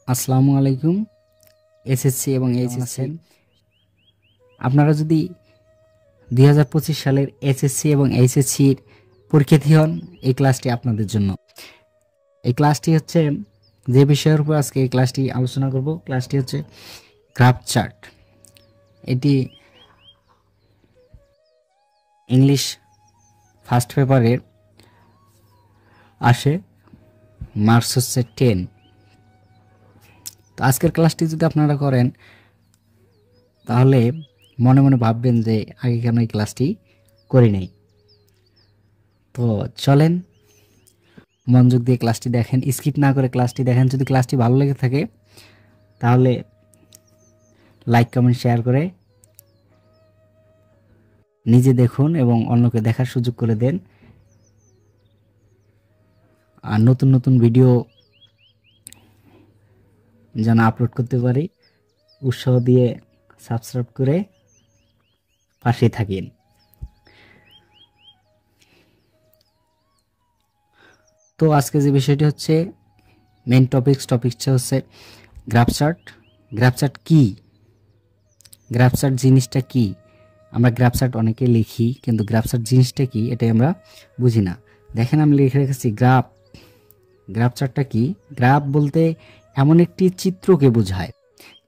আসসালামু আলাইকুম। এসএসসি এবং এইচএসসি আপনারা যদি 2025 সালের এসএসসি এবং এইচএসসির পরীক্ষার্থী হন, এই ক্লাসটি আপনাদের জন্য। এই ক্লাসটি হচ্ছে যে বিষয়ের উপর আজকে এই ক্লাসটি আলোচনা করব, ক্লাসটি হচ্ছে গ্রাফ চার্ট। এটি ইংলিশ ফার্স্ট পেপারে আসে, মার্কস হচ্ছে 10। তো আজকের ক্লাসটি যদি আপনারা করেন তাহলে মনে মনে ভাববেন যে আগে কেন এই ক্লাসটি করি নাই। তো চলেন মনোযোগ দিয়ে ক্লাসটি দেখেন, স্কিপ না করে ক্লাসটি দেখেন। যদি ক্লাসটি ভালো লেগে থাকে তাহলে লাইক কমেন্ট শেয়ার করে নিজে দেখুন এবং অন্যকে দেখার সুযোগ করে দেন। আর নতুন নতুন ভিডিও যেন আপলোড করতে পারি উৎসাহ দিয়ে সাবস্ক্রাইব করে পাশে থাকেন। তো আজকে যে বিষয়টি হচ্ছে মেইন টপিকসটা হচ্ছে গ্রাফ চার্ট। গ্রাফ চার্ট কি, গ্রাফ চার্ট জিনিসটা কি? আমরা গ্রাফ চার্ট অনেকে লিখি, কিন্তু গ্রাফ চার্ট জিনিসটা কি এটাই আমরা বুঝি না। দেখেন আমি লিখে রেখেছি গ্রাফ। গ্রাফ চার্টটা কি? গ্রাফ বলতে এমন একটি চিত্রকে বোঝায়।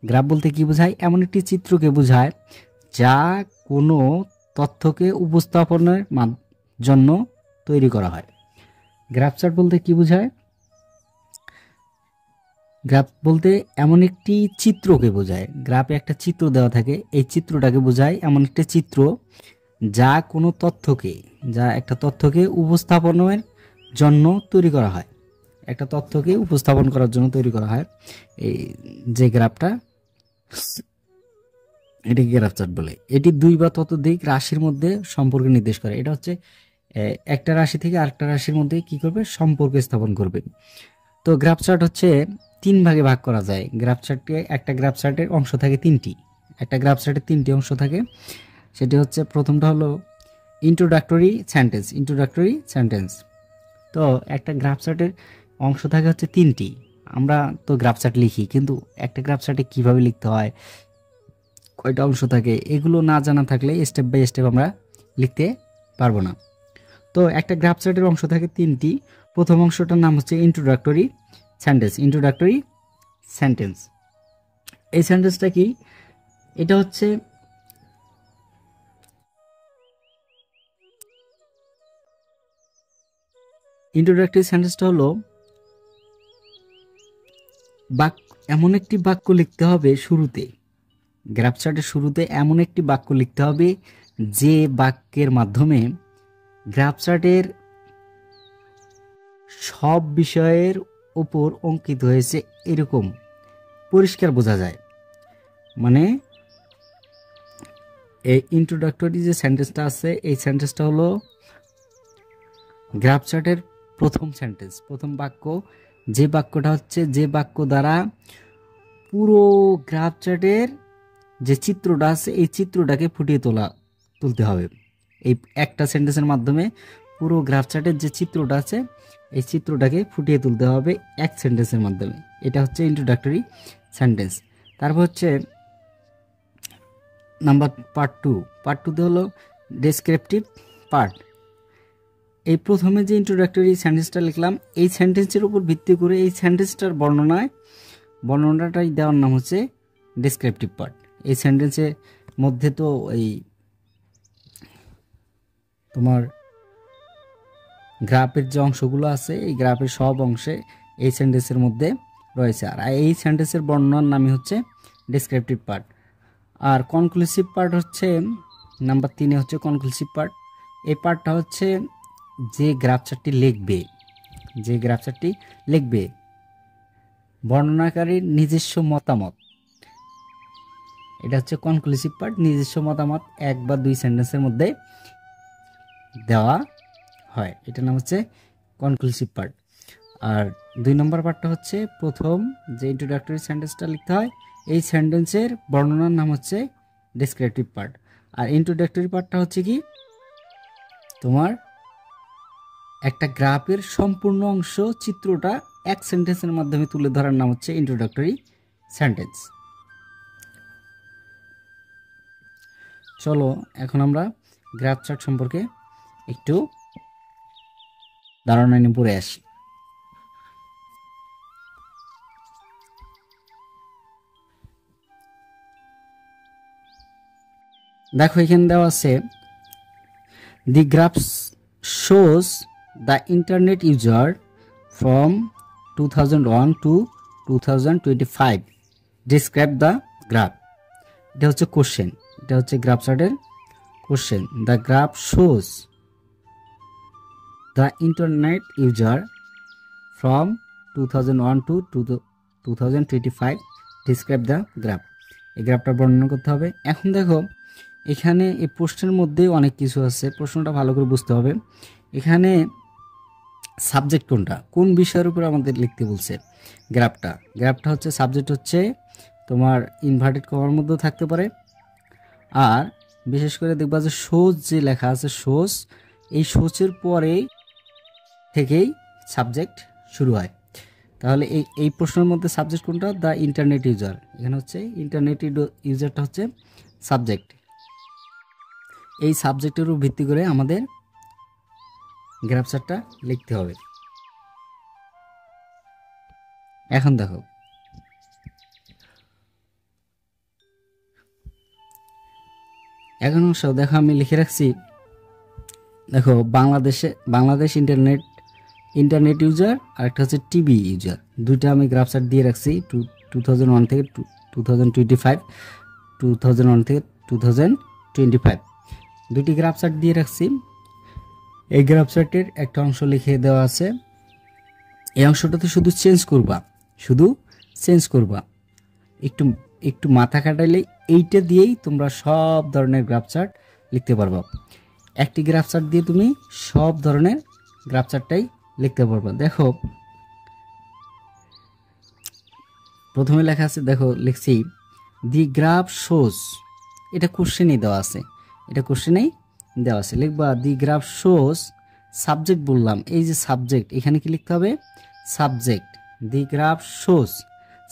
গ্রাফ বলতে কি বোঝায়? এমন একটি চিত্রকে বোঝায় যা কোনো তথ্যকে উপস্থাপনের জন্য তৈরি করা হয়। গ্রাফ চার্ট বলতে কি বোঝায়? গ্রাফ বলতে এমন একটি চিত্রকে বোঝায়। গ্রাফে একটা চিত্র দেওয়া থাকে, এই চিত্রটাকে বোঝায় এমন একটা চিত্র যা কোনো তথ্যকে, যা একটা তথ্যকে উপস্থাপনের জন্য তৈরি করা হয়। একটা তথ্যকে উপস্থাপন করার জন্য তৈরি করা হয় এই যে গ্রাফটা, এটাকে গ্রাফ চার্ট বলে। এটি দুই বা ততোধিক রাশির মধ্যে সম্পর্ক নির্দেশ করে। এটা হচ্ছে একটা রাশি থেকে আরেকটা রাশির মধ্যে কি করবে? সম্পর্ক স্থাপন করবে। তো গ্রাফ চার্ট হচ্ছে 3 ভাগে ভাগ করা যায়। গ্রাফ চার্টে একটা গ্রাফ চার্টের অংশ থাকে 3টি। একটা গ্রাফ চার্টের 3টি অংশ থাকে। সেটি হচ্ছে, প্রথমটা হলো ইন্ট্রোডাক্টরি সেন্টেন্স। তো একটা গ্রাফ চার্টের অংশ থাকে হচ্ছে 3টি। আমরা তো গ্রাফ চার্ট লিখি, কিন্তু একটা গ্রাফ চার্টে কীভাবে লিখতে হয়, কয়টা অংশ থাকে, এগুলো না জানা থাকলে স্টেপ বাই স্টেপ আমরা লিখতে পারবো না। তো একটা গ্রাফ চার্টের অংশ থাকে 3টি। প্রথম অংশটার নাম হচ্ছে ইন্ট্রোডাক্টরি সেন্টেন্স। এই সেন্টেন্সটা কি? এটা হচ্ছে ইন্ট্রোডাক্টরি সেন্টেন্সটা হলো এমন একটি বাক্য লিখতে হবে শুরুতে। গ্রাফ চার্টের শুরুতে এমন একটি বাক্য লিখতে হবে যে বাক্যের মাধ্যমে গ্রাফ চার্টের সব বিষয়ের উপর অঙ্কিত হয়েছে এরকম পরিষ্কার বোঝা যায়। মানে এই ইন্ট্রোডাক্টরি যে সেন্টেন্সটা আছে, এই সেন্টেন্সটা হলো গ্রাফ চার্টের প্রথম বাক্য। যে বাক্যটা হচ্ছে, যে বাক্য দ্বারা পুরো গ্রাফ চার্টের যে চিত্রটা আছে এই চিত্রটাকে ফুটিয়ে তুলতে হবে। এই একটা সেন্টেন্সের মাধ্যমে পুরো গ্রাফ চার্টের যে চিত্রটা আছে এই চিত্রটাকে ফুটিয়ে তুলতে হবে এক সেন্টেন্সের মাধ্যমে। এটা হচ্ছে ইন্ট্রোডাক্টরি সেন্টেন্স। তারপর হচ্ছে নাম্বার পার্ট টুতে হলো ডেসক্রিপটিভ পার্ট। এই প্রথমে যে ইন্ট্রোডাক্টরি সেন্টেন্সটা লিখলাম, এই সেন্টেন্সের উপর ভিত্তি করে এই সেন্টেন্সটার বর্ণনাটাই দেওয়ার নাম হচ্ছে ডেসক্রিপটিভ পার্ট। এই সেন্টেন্সের মধ্যে তো এই তোমার গ্রাফের যে অংশগুলো আছে, এই গ্রাফের সব অংশে এই সেন্টেন্সের মধ্যে রয়েছে। আর এই সেন্টেন্সের বর্ণনার নামই হচ্ছে ডেসক্রিপটিভ পার্ট। আর কনক্লুসিভ পার্ট হচ্ছে নাম্বার 3-এ হচ্ছে কনক্লুসিভ পার্ট। এই পার্টটা হচ্ছে যে গ্রাফ চার্টটি লিখবে বর্ণনাকারীর নিজস্ব মতামত। এটা হচ্ছে কনক্লুসিভ পার্ট। নিজস্ব মতামত 1 বা 2 সেন্টেন্সের মধ্যে দেওয়া হয়, এটার নাম হচ্ছে কনক্লুসিভ পার্ট। আর 2 নম্বর পার্টটা হচ্ছে প্রথম যে ইন্ট্রোডাক্টরি সেন্টেন্সটা লিখতে হয়, এই সেন্টেন্সের বর্ণনার নাম হচ্ছে ডেসক্রিপটিভ পার্ট। আর ইন্ট্রোডাক্টরি পার্টটা হচ্ছে কি, তোমার একটা গ্রাফের সম্পূর্ণ অংশ চিত্রটা এক সেন্টেন্সের মাধ্যমে তুলে ধরার নাম হচ্ছে ইন্ট্রোডাক্টরি সেন্টেন্স। চলো এখন আমরা গ্রাফ চার্ট সম্পর্কে একটু ধারণা নিয়ে পড়ে আসি। দেখো এখানে দেওয়া আছে the graph shows the internet user from 2001 to 2025 describe the graph. এটা হচ্ছে কোশ্চেন, এটা হচ্ছে গ্রাফ চার্টের question. The graph shows the internet user from 2001 to 2025 describe the graph. এই গ্রাফটা বর্ণনা করতে হবে। এখন দেখো এখানে এই প্রশ্নের মধ্যে অনেক কিছু আছে, প্রশ্নটা ভালো করে বুঝতে হবে। এখানে সাবজেক্ট কোনটা, কোন বিষয়ের উপর আমাদের লিখতে বলছে গ্রাফটা হচ্ছে সাবজেক্ট হচ্ছে তোমার ইনভার্টেড কমার মধ্যেও থাকতে পারে। আর বিশেষ করে দেখবা যে সোজ যে লেখা আছে সোজ, এই সোচের পরে থেকেই সাবজেক্ট শুরু হয়। তাহলে এই প্রশ্নের মধ্যে সাবজেক্ট কোনটা, দ্য ইন্টারনেট ইউজার। এখানে হচ্ছে ইন্টারনেট ইউজারটা হচ্ছে সাবজেক্ট। এই সাবজেক্টের উপর ভিত্তি করে আমাদের গ্রাফ চার্টটা লিখতে হবে। এখন দেখো দেখো আমি লিখে রাখছি, দেখো বাংলাদেশ ইন্টারনেট ইউজার আর একটা হচ্ছে টিভি ইউজার, দুইটা আমি গ্রাফ চার্ট দিয়ে রাখছি 2001 থেকে 2025, 2001 থেকে 2025 দুটি গ্রাফ চার্ট দিয়ে রাখছি। এই গ্রাফ চার্টের একটা অংশ লিখে দেওয়া আছে, এই অংশটাতে শুধু চেঞ্জ করবা একটু মাথা খাটাইলে এইটা দিয়েই তোমরা সব ধরনের গ্রাফ চার্ট লিখতে পারবা। একটি গ্রাফ চার্ট দিয়ে তুমি সব ধরনের গ্রাফ চার্টটাই লিখতে পারবা। দেখো প্রথমে লেখা আছে, দেখো লিখছি দি গ্রাফ শোজ, এটা কোশ্চেনেই দেওয়া আছে, লিখবা দি গ্রাফ শোজ, সাবজেক্ট বললাম, এই যে সাবজেক্ট, এখানে কি লিখতে হবে সাবজেক্ট। দি গ্রাফ শোজ,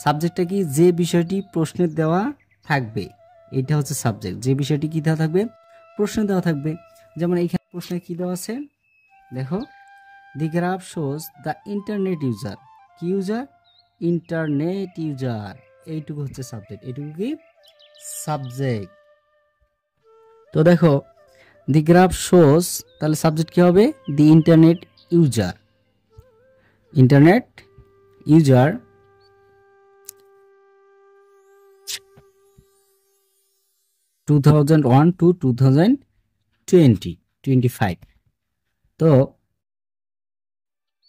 সাবজেক্টটা কি, যে বিষয়টি প্রশ্নের দেওয়া থাকবে, এটা হচ্ছে সাবজেক্ট। যে বিষয়টি কি দেওয়া থাকবে, প্রশ্নে দেওয়া থাকবে। যেমন এইখানে প্রশ্নে কি দেওয়া আছে, দেখো the graph shows the internet user, কি ইউজার, ইন্টারনেট ইউজার, এইটুকু হচ্ছে সাবজেক্ট, এইটুকু কি সাবজেক্ট। তো দেখো দি গ্রাফ শোজ, তাহলে সাবজেক্ট কি হবে, দি ইন্টারনেট ইউজার 2001 to 2025। তো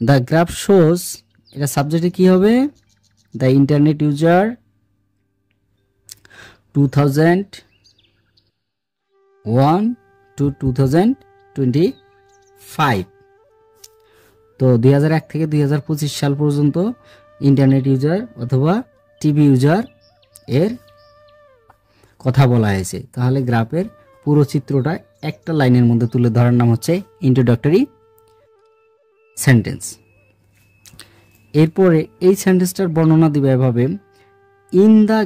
দ্য গ্রাফ শোজ, এটা সাবজেক্টে কি হবে, দ্য ইন্টারনেট ইউজার 2001 to 2025। তো 2001 থেকে 2025 সাল পর্যন্ত ইন্টারনেট ইউজার অথবা টিভি ইউজার এর কথা বলা হয়েছে। তাহলে গ্রাফের পুরো চিত্রটা একটা লাইনের মধ্যে তুলে ধরার নাম হচ্ছে ইন্ট্রোডাক্টরি সেন্টেন্স। এরপরে এই সেন্টেন্সটার বর্ণনা দিবে এভাবে, in the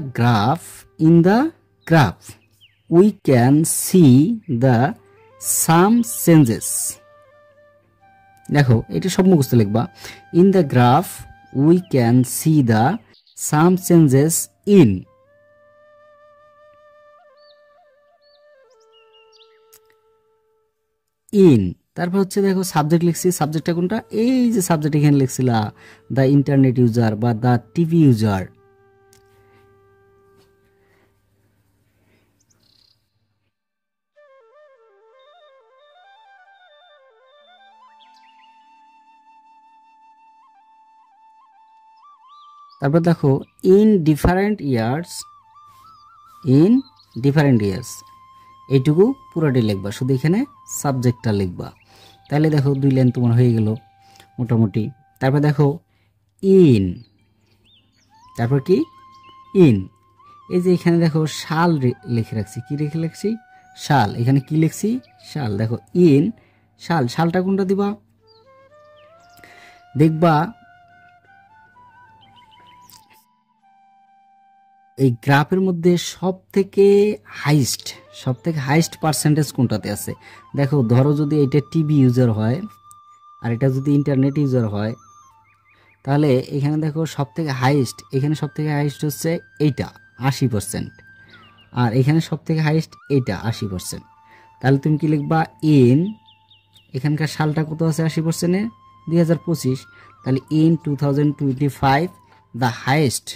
graph we can see the some changes. দেখো এটা সব মুখস্থ লিখবা, in the graph we can see the some changes in তারপর হচ্ছে দেখো সাবজেক্ট লিখছি, সাবজেক্টটা কোনটা, এই যে সাবজেক্ট এখানে লিখছিলা দ্য ইন্টারনেট ইউজার বা দ্য টিভি ইউজার। তারপর দেখো ইন ডিফারেন্ট ইয়ার্স, এইটুকু পুরোটাই লিখবা, শুধু এখানে সাবজেক্টটা লিখবা। তাহলে দেখো 2 লাইন তোমার হয়ে গেল মোটামুটি। তারপর দেখো ইন, তারপর কি ইন, এই যে এখানে দেখো শাল লিখে রাখছি, কি লিখে রাখছি শাল, এখানে কি লিখছি শাল। দেখো ইন শালটা কোনটা দিবা, দেখবা এই গ্রাফের মধ্যে সব থেকে হাইস্ট পার্সেন্টেজ কোনটাতে আছে? দেখো, ধরো যদি এটা টিভি ইউজার হয় আর এটা যদি ইন্টারনেট ইউজার হয়, তাহলে এখানে দেখো এখানে সব থেকে হাইস্ট হচ্ছে এইটা 80%, আর এখানে সব থেকে হাইস্ট এইটা 80%। তাহলে তুমি কি লিখবা? এখানকার সালটা কত আছে 80%-এ? 2025। তাহলে 2025 দ্য হাইয়েস্ট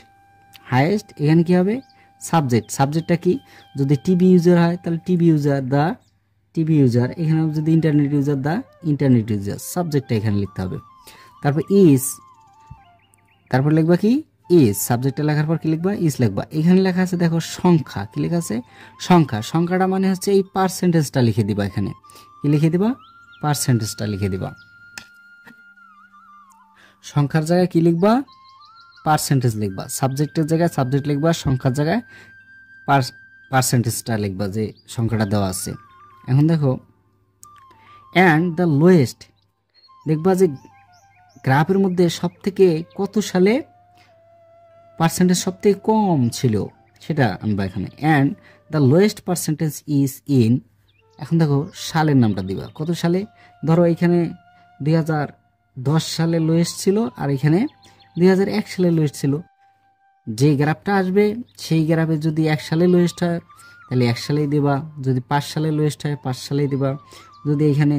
এখানে কি হবে? সাবজেক্টটা কি? যদি টিভি ইউজার হয় তাহলে টিভি ইউজার, এখানে যদি internet user the internet user, সাবজেক্টটা এখানে লিখতে হবে। তারপর লিখবা কি? সাবজেক্টটা লেখার পর কি লিখবা? লিখবা। এখানে লেখা আছে দেখো সংখ্যা, কি লেখা আছে? সংখ্যাটা মানে হচ্ছে এই পার্সেন্টেজটা লিখে দিবা। এখানে কি লিখে দিবা? পার্সেন্টেজটা লিখে দিবা। সংখ্যার জায়গায় কি লিখবা? পার্সেন্টেজ লিখবা। সাবজেক্টের জায়গায় সাবজেক্ট লিখবা, সংখ্যার জায়গায় পার্সেন্টেজটা লিখবা যে সংখ্যাটা দেওয়া আছে। এখন দেখো, অ্যান্ড দ্য লোয়েস্ট, দেখবা যে গ্রাফের মধ্যে সব থেকে কত সালে পার্সেন্টেজ সব থেকে কম ছিল সেটা আনবা এখানে। And the lowest percentage is in, এখন দেখো সালের নামটা দিবা। কত সালে? ধরো এখানে 2010 সালে লোয়েস্ট ছিল, আর এখানে 2001 সালে লোয়েস্ট ছিল। যে গ্রাফটা আসবে সেই গ্রাফে যদি 1 সালে লোয়েস্ট হয় তাহলে 1 সালেই দেবা, যদি 5 সালে লোয়েস্ট হয় 5 সালেই দেবা, যদি এখানে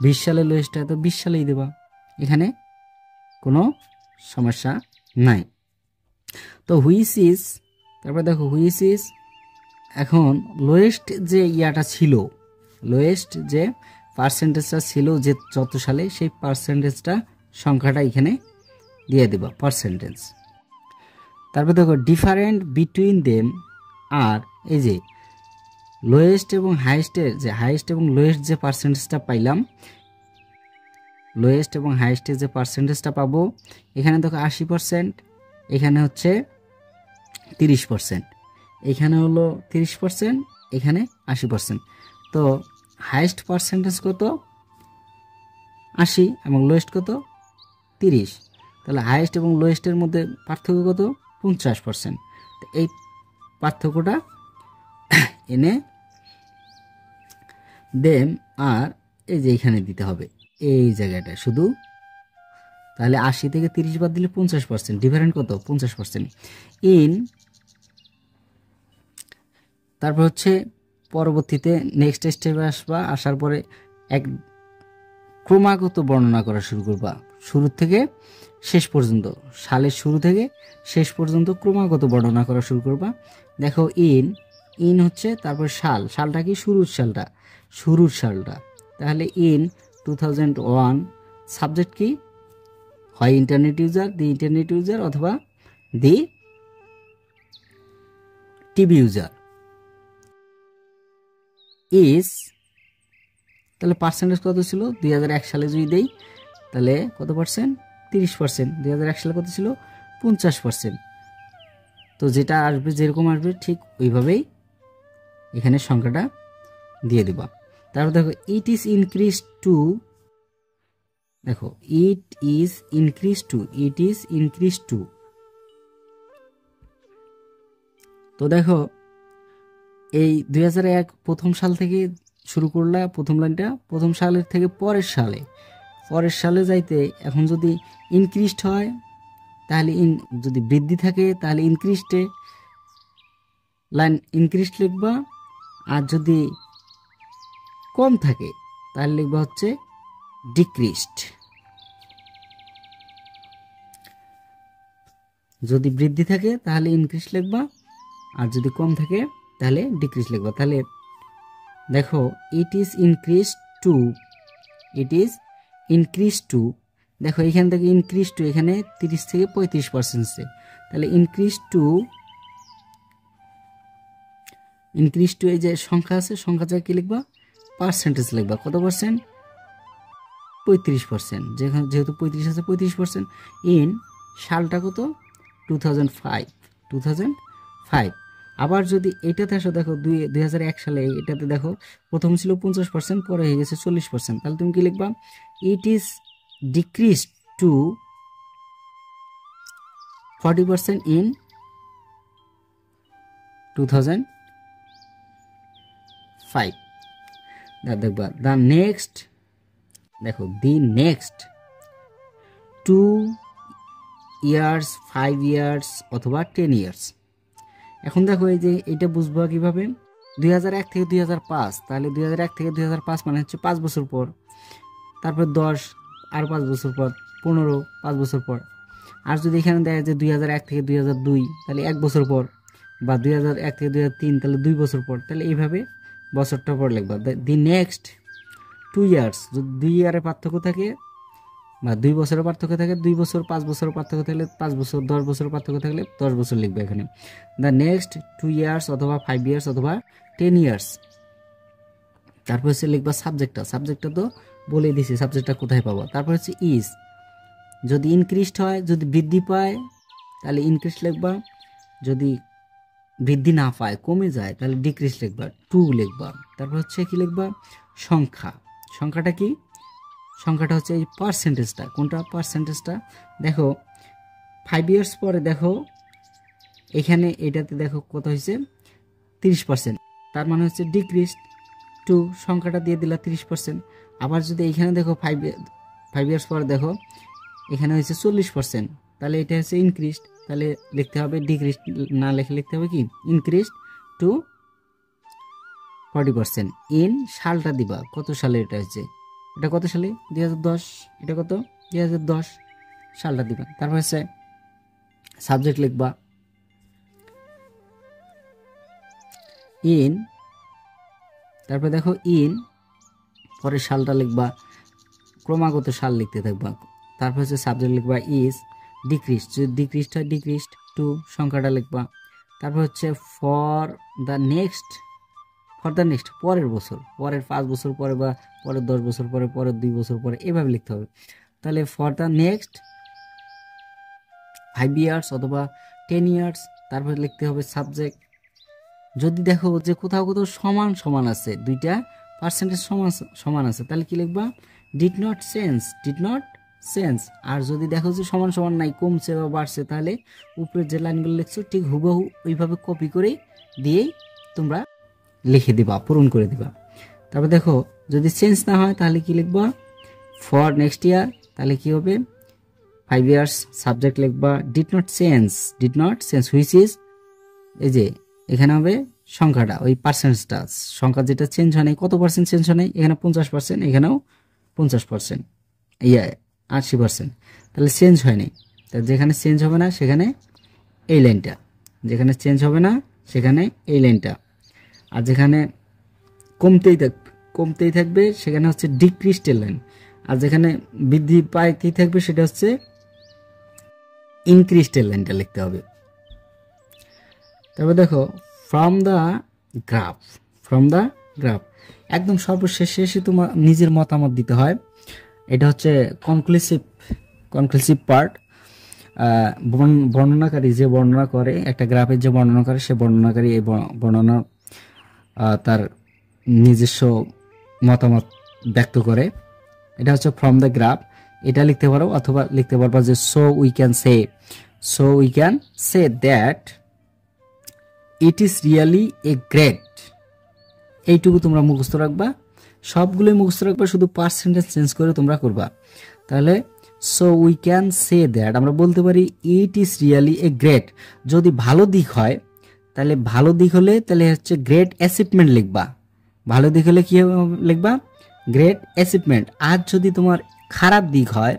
20 সালে লোয়েস্ট হয় তো 20 সালেই দেবা। এখানে কোনো সমস্যা নাই। তো তারপর দেখো এখন লোয়েস্ট যে লোয়েস্ট যে পার্সেন্টেজটা ছিল যে যত সালে, সেই পার্সেন্টেজটা সংখ্যাটা এখানে দিয়ে দেবা, পার্সেন্টেজ। তারপর দেখো ডিফারেন্ট বিটুইন দেম, আর এই যে লোয়েস্ট এবং হাইয়েস্ট এবং লোয়েস্ট যে পার্সেন্টেজটা পাইলাম, লোয়েস্ট এবং হাইয়েস্টের যে পার্সেন্টেজটা পাবো, এখানে দেখো 80%, এখানে হচ্ছে 30%, এখানে হলো 30%, এখানে 80%। তো হাইয়েস্ট পার্সেন্টেজ কত? 80, এবং লোয়েস্ট কত? 30। তাহলে হাইয়েস্ট এবং লোয়েস্টের মধ্যে পার্থক্য কত? 50%। তো এই পার্থক্যটা এনে দেম, আর এই যে এখানে দিতে হবে এই জায়গাটা শুধু। তাহলে 80 থেকে 30 বাদ দিলে 50%, ডিফারেন্ট কত? 50%। তারপর হচ্ছে পরবর্তীতে নেক্সট স্টেপে আসার পরে এক ক্রমাগত বর্ণনা করা শুরু করবা, শুরু থেকে শেষ পর্যন্ত, সালের শুরু থেকে শেষ পর্যন্ত ক্রমাগত বর্ণনা করা শুরু করবা। দেখো ইন হচ্ছে, তারপর সালটা কি? শুরুর সালটা। তাহলে 2001, সাবজেক্ট কি? হয় ইন্টারনেট ইউজার অথবা দি টিভি ইউজার। তাহলে পার্সেন্টেজ কত ছিল? 2001 সালে যদি দেই তাহলে কত পার্সেন্ট? 30%। 2001 সালে কত ছিল? 50%। তো যেটা আসবে, যেরকম আসবে ঠিক ওইভাবেই এখানে সংখ্যাটা দিয়ে দিবা। তারপর দেখো ইট ইজ ইনক্রিজ টু। তো দেখো এই 2001 প্রথম সাল থেকে শুরু করলা, প্রথম লাইনটা প্রথম সালের থেকে পরের সালে যাইতে, এখন যদি ইনক্রিজড হয় তাহলে যদি বৃদ্ধি থাকে তাহলে ইনক্রিজড লিখবা, আর যদি কম থাকে তাহলে লিখবা হচ্ছে ডিক্রিজড। যদি বৃদ্ধি থাকে তাহলে ইনক্রিজ লিখবা, আর যদি কম থাকে তাহলে ডিক্রিজ লিখবা। তাহলে দেখো ইট ইজ ইনক্রিজ টু, দেখো এখান থেকে ইনক্রিজ টু, এখানে 30 থেকে 35%, তাহলে ইনক্রিজ টু এই যে সংখ্যা আছে, সংখ্যা জায়গায় কি লিখবা? পার্সেন্টেজ লিখবা। কত পার্সেন্ট? 35%। যেহেতু 35 আছে, 35%। সালটা কত? 2005। আবার যদি এটাতে আসো, দেখো 2001 সালে এটাতে দেখো প্রথম ছিল 50%, পরে হয়ে গেছে 40%। তাহলে তুমি কি লিখবা? It is decrease to 40% in 2005 দেখবা দ্য নেক্সট, দেখো দি নেক্সট 2 ইয়ার্স, 5 ইয়ার্স অথবা 10 ইয়ার্স। এখন দেখো এই যে এটা বুঝবো কিভাবে, 2001 থেকে 2005, তাহলে 2001 থেকে 2005 মানে হচ্ছে 5 বছর পর, তারপর 10 আর 5 বছর পর, 15 5 বছর পর। আর যদি এখানে দেখা যায় 2001 থেকে 2002 তাহলে 1 বছর পর, বা 2001 থেকে 2003 তাহলে 2 বছর পর, তাহলে এইভাবে বছরটা পর লিখবা। দি নেক্সট 2 ইয়ার্স, যদি 2 ইয়ারের পার্থক্য থাকে বা 2 বছরের পার্থক্য থাকে 2 বছর, 5 বছরের পার্থক্য থাকলে 5 বছর, 10 বছরের পার্থক্য থাকলে 10 বছর লিখবে এখানে। দ্য নেক্সট 2 ইয়ার্স অথবা 5 ইয়ার্স অথবা 10 ইয়ার্স। তারপর হচ্ছে লিখবা সাবজেক্টটা তো বলে দিছি সাবজেক্টটা কোথায় পাবো। তারপর হচ্ছে ইজ, যদি ইনক্রিজড হয়, যদি বৃদ্ধি পায় তাহলে ইনক্রিজ লিখবা, যদি বৃদ্ধি না পায় কমে যায় তাহলে ডিক্রিজ লিখবা, 2 লিখবা। তারপর হচ্ছে কি লিখবা, সংখ্যাটা কি, সংখ্যাটা হচ্ছে এই পার্সেন্টেজটা, কোনটা পার্সেন্টেজটা, দেখো 5 ইয়ার্স পরে দেখো এখানে এটাতে দেখো কত হয়েছে 30%, তার মানে হচ্ছে ডিক্রিজ 2, সংখ্যাটা দিয়ে দিলা 30%। আবার যদি এখানে দেখো 5 ইয়ার্স পরে দেখো এখানে হয়েছে 40%, তাহলে এটা হচ্ছে ইনক্রিজড, তাহলে লিখতে হবে ডিক্রিজ না লিখে লিখতে হবে কি ইনক্রিজ টু 40%। ইন সালটা দিবা, কত সালে এটা হচ্ছে, এটা কত সালে 2010, এটা কত 2010 সালটা দিবা। তারপর হচ্ছে সাবজেক্ট লিখবা ইন, তারপর দেখো ইন পরে সালটা লিখবা, ক্রমাগত সাল লিখতে থাকবা। তারপর হচ্ছে সাবজেক্ট লিখবা ইজ, ডিক্রিজ যদি ডিক্রিজড হয় ডিক্রিজড 2, সংখ্যাটা লিখবা। তারপর হচ্ছে ফর দ্য নেক্সট পরের বছর, পরের 5 বছর পরে বা পরের 10 বছর পরে, পরের 2 বছর পরে, এভাবে লিখতে হবে। তাহলে ফর দ্য নেক্সট 5 ইয়ার্স অথবা 10 ইয়ার্স, তারপর লিখতে হবে সাবজেক্ট। যদি দেখো যে কোথাও কোথাও সমান আছে, দুইটা পার্সেন্টেজ সমান আছে, তাহলে কি লিখবা ডিড নট চেঞ্জ। আর যদি দেখো যে সমান নাই, কমছে বা বাড়ছে, তাহলে উপরের যে লাইনগুলো লিখছো ঠিক হুবহু ওইভাবে কপি করে দিয়েই তোমরা লিখে দিবা, পূরণ করে দিবা। তারপর দেখো যদি চেঞ্জ না হয় তাহলে কি লিখবা ফর নেক্সট ইয়ার, তাহলে কি হবে 5 ইয়ার্স, সাবজেক্ট লিখবা did not change which is, এই যে এখানে হবে সংখ্যাটা, ওই পার্সেন্টেজটা, সংখ্যা যেটা চেঞ্জ হয় নাই, কত পার্সেন্ট চেঞ্জ হয় নাই, এখানে 50%, এখানেও 50%, 80%, তাহলে চেঞ্জ হয় নাই। তা যেখানে চেঞ্জ হবে না সেখানে এই লাইনটা, যেখানে চেঞ্জ হবে না সেখানে এই লাইনটা, আর যেখানে কমতেই থাকবে সেখানে হচ্ছে ডিক্রিজড লাইন, আর যেখানে বৃদ্ধি পাইতেই থাকবে সেটা হচ্ছে ইনক্রিজড লাইনটা লিখতে হবে। তারপর দেখো ফ্রম দ্য গ্রাফ, একদম সর্বশেষে তোমার নিজের মতামত দিতে হয়। এটা হচ্ছে কনক্লুসিভ পার্ট। বর্ণনাকারী যে বর্ণনা করে, একটা গ্রাফের যে বর্ণনা করে, সে বর্ণনাকারী এই বর্ণনা তার নিজস্ব মতামত ব্যক্ত করে। এটা হচ্ছে ফ্রম দ্য গ্রাফ, এটা লিখতে পারো, অথবা লিখতে পারবা যে so we can say that it is really a great. এইটুকু তোমরা মুখস্থ রাখবা, সবগুলোই মুখস্থ রাখবা, শুধু পার্সেন্টেজ চেঞ্জ করে তোমরা করবা। তাহলে so we can say that, আমরা বলতে পারি it is really a great. যদি ভালো দিক হয় তাহলে ভালো দিক হলে তাহলে হচ্ছে গ্রেট অ্যাচিভমেন্ট লিখবা, ভালো দিক হলে কি লিখবা গ্রেট অ্যাচিভমেন্ট। আর যদি তোমার খারাপ দিক হয়,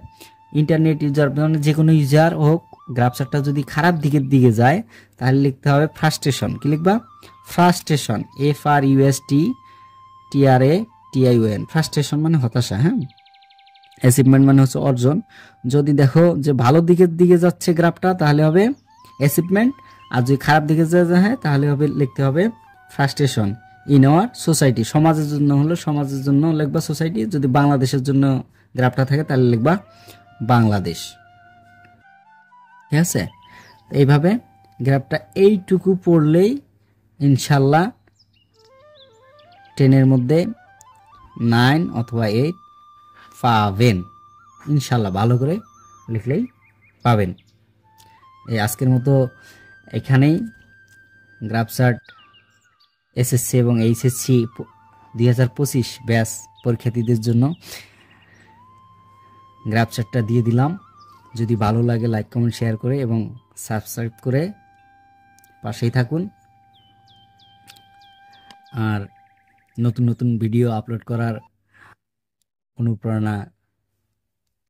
ইন্টারনেট ইউজার মানে যে কোনো ইউজার হোক, গ্রাফ চার্টটা যদি খারাপ দিকের দিকে যায় তাহলে লিখতে হবে ফ্রাস্ট্রেশন। কি লিখবা ফ্রাস্ট্রেশন, FRUSTRATION, ফ্রাস্ট্রেশন মানে হতাশা। হ্যাঁ, অ্যাচিভমেন্ট মানে হচ্ছে অর্জন। যদি দেখো যে ভালো দিকের দিকে যাচ্ছে গ্রাফটা তাহলে হবে অ্যাচিভমেন্ট, আর যদি খারাপ দিকে যায় তাহলে হবে লিখতে হবে ফ্রাস্ট্রেশন। ইন আওয়ার সোসাইটি, সমাজের জন্য হলো সমাজের জন্য লিখবা সোসাইটি, যদি বাংলাদেশের জন্য গ্রাফটা থাকে তাহলে লিখবা বাংলাদেশ। ঠিক আছে, এইভাবে গ্রাফটা এইটুকু পড়লেই ইনশাল্লাহ 10-এর মধ্যে 9 অথবা 8 পাবেন ইনশাল্লাহ, ভালো করে লিখলেই পাবেন। এই আজকের মতো এখানেই গ্রাফসার্ট এসএসসি এবং এইচএসসি 2025 ব্যাচ পরীক্ষার্থীদের জন্য গ্রাফসার্টটা দিয়ে দিলাম। যদি ভালো লাগে লাইক কমেন্ট শেয়ার করে এবং সাবস্ক্রাইব করে পাশেই থাকুন। আর নতুন নতুন ভিডিও আপলোড করার অনুপ্রেরণা